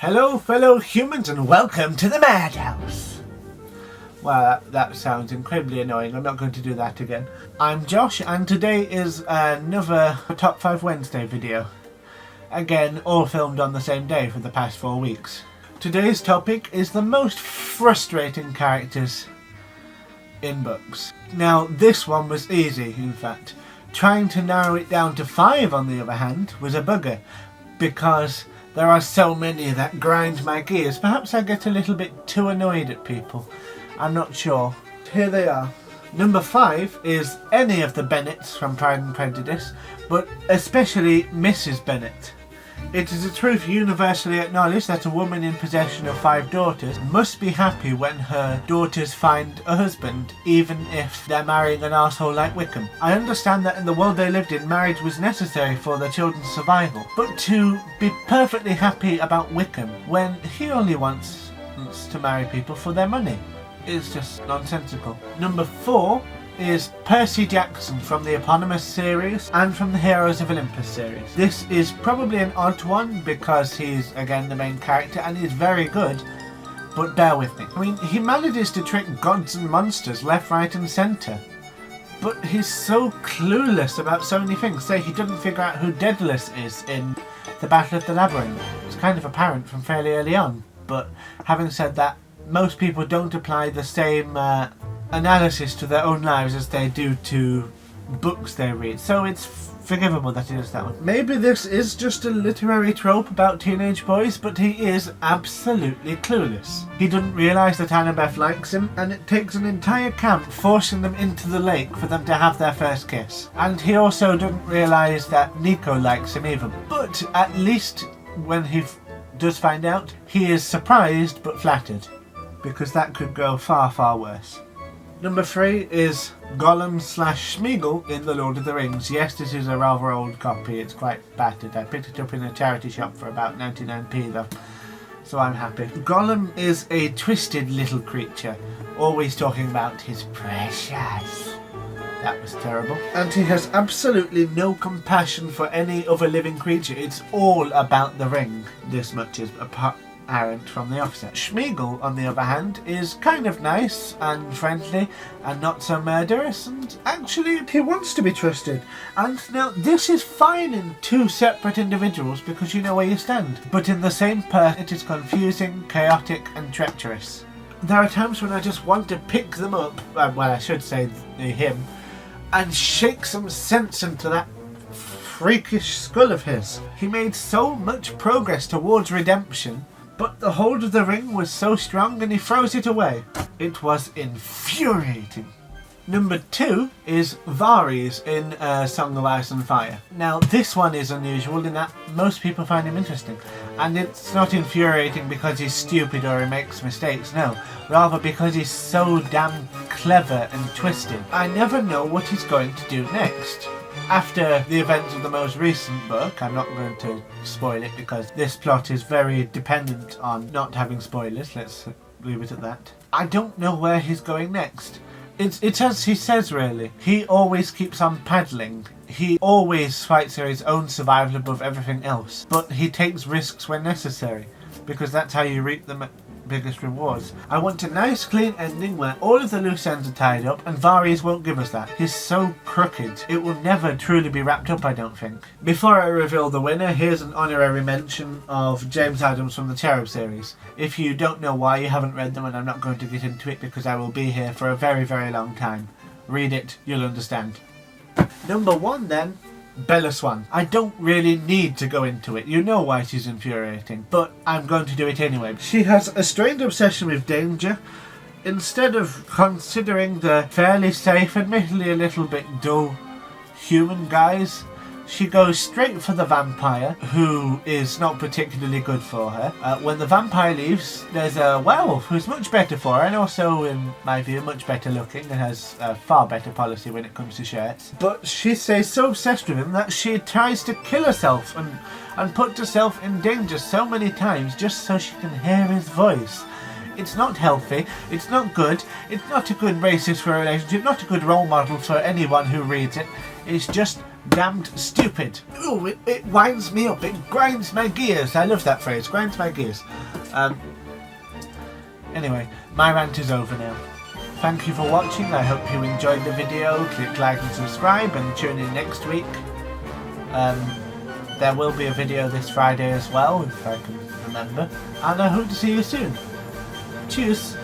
Hello fellow humans and welcome to the Madhouse. Well, that sounds incredibly annoying. I'm not going to do that again. I'm Josh and today is another Top 5 Wednesday video. Again, all filmed on the same day for the past 4 weeks. Today's topic is the most frustrating characters in books. Now, this one was easy, in fact. Trying to narrow it down to 5, on the other hand, was a bugger, because there are so many that grind my gears. Perhaps I get a little bit too annoyed at people. I'm not sure. Here they are. Number 5 is any of the Bennets from Pride and Prejudice, but especially Mrs. Bennet. It is a truth universally acknowledged that a woman in possession of 5 daughters must be happy when her daughters find a husband, even if they're marrying an arsehole like Wickham. I understand that in the world they lived in, marriage was necessary for their children's survival, but to be perfectly happy about Wickham when he only wants to marry people for their money is just nonsensical. Number 4 is Percy Jackson from the eponymous series and from the Heroes of Olympus series. This is probably an odd one because he's again the main character and he's very good, but bear with me. I mean, he manages to trick gods and monsters left, right and centre, but he's so clueless about so many things. Say he doesn't figure out who Daedalus is in the Battle of the Labyrinth. It's kind of apparent from fairly early on, but having said that, most people don't apply the same analysis to their own lives as they do to books they read, so it's forgivable that he does that one. Maybe this is just a literary trope about teenage boys, but he is absolutely clueless. He doesn't realise that Annabeth likes him, and it takes an entire camp forcing them into the lake for them to have their first kiss. And he also doesn't realise that Nico likes him either, but at least when he does find out, he is surprised but flattered, because that could go far, far worse. Number 3 is Gollum / Smeagol in The Lord of the Rings. Yes, this is a rather old copy, it's quite battered. I picked it up in a charity shop for about 99p though, so I'm happy. Gollum is a twisted little creature, always talking about his precious. That was terrible. And he has absolutely no compassion for any other living creature. It's all about the ring. This much is apparent from the offset. Smeagol, on the other hand, is kind of nice and friendly and not so murderous, and actually he wants to be trusted. And now this is fine in 2 separate individuals because you know where you stand, but in the same person it is confusing, chaotic and treacherous. There are times when I just want to pick them up, well I should say him, and shake some sense into that freakish skull of his. He made so much progress towards redemption, but the hold of the ring was so strong and he throws it away. It was infuriating. Number 2 is Varys in Song of Ice and Fire. Now this one is unusual in that most people find him interesting, and it's not infuriating because he's stupid or he makes mistakes, no, rather because he's so damn clever and twisted. I never know what he's going to do next. After the events of the most recent book, I'm not going to spoil it because this plot is very dependent on not having spoilers, let's leave it at that. I don't know where he's going next. It's as he says really, he always keeps on paddling. He always fights for his own survival above everything else, but he takes risks when necessary, because that's how you reap the biggest rewards. I want a nice clean ending where all of the loose ends are tied up, and Varys won't give us that. He's so crooked, it will never truly be wrapped up, I don't think. Before I reveal the winner, here's an honorary mention of James Adams from the Cherub series. If you don't know why, you haven't read them, and I'm not going to get into it because I will be here for a very, very long time. Read it, you'll understand. Number 1 then, Bella Swan. I don't really need to go into it, you know why she's infuriating, but I'm going to do it anyway. She has a strange obsession with danger. Instead of considering the fairly safe, admittedly a little bit dull human guys, she goes straight for the vampire, who is not particularly good for her. When the vampire leaves, there's a werewolf who's much better for her, and also, in my view, much better looking and has a far better policy when it comes to shirts. But she stays so obsessed with him that she tries to kill herself and put herself in danger so many times just so she can hear his voice. It's not healthy. It's not good. It's not a good basis for a relationship. Not a good role model for anyone who reads it. It's just damned stupid. Ooh, it winds me up. It grinds my gears. I love that phrase. Grinds my gears. Anyway, my rant is over now. Thank you for watching. I hope you enjoyed the video. Click like and subscribe and tune in next week. There will be a video this Friday as well, if I can remember. And I hope to see you soon. Cheers!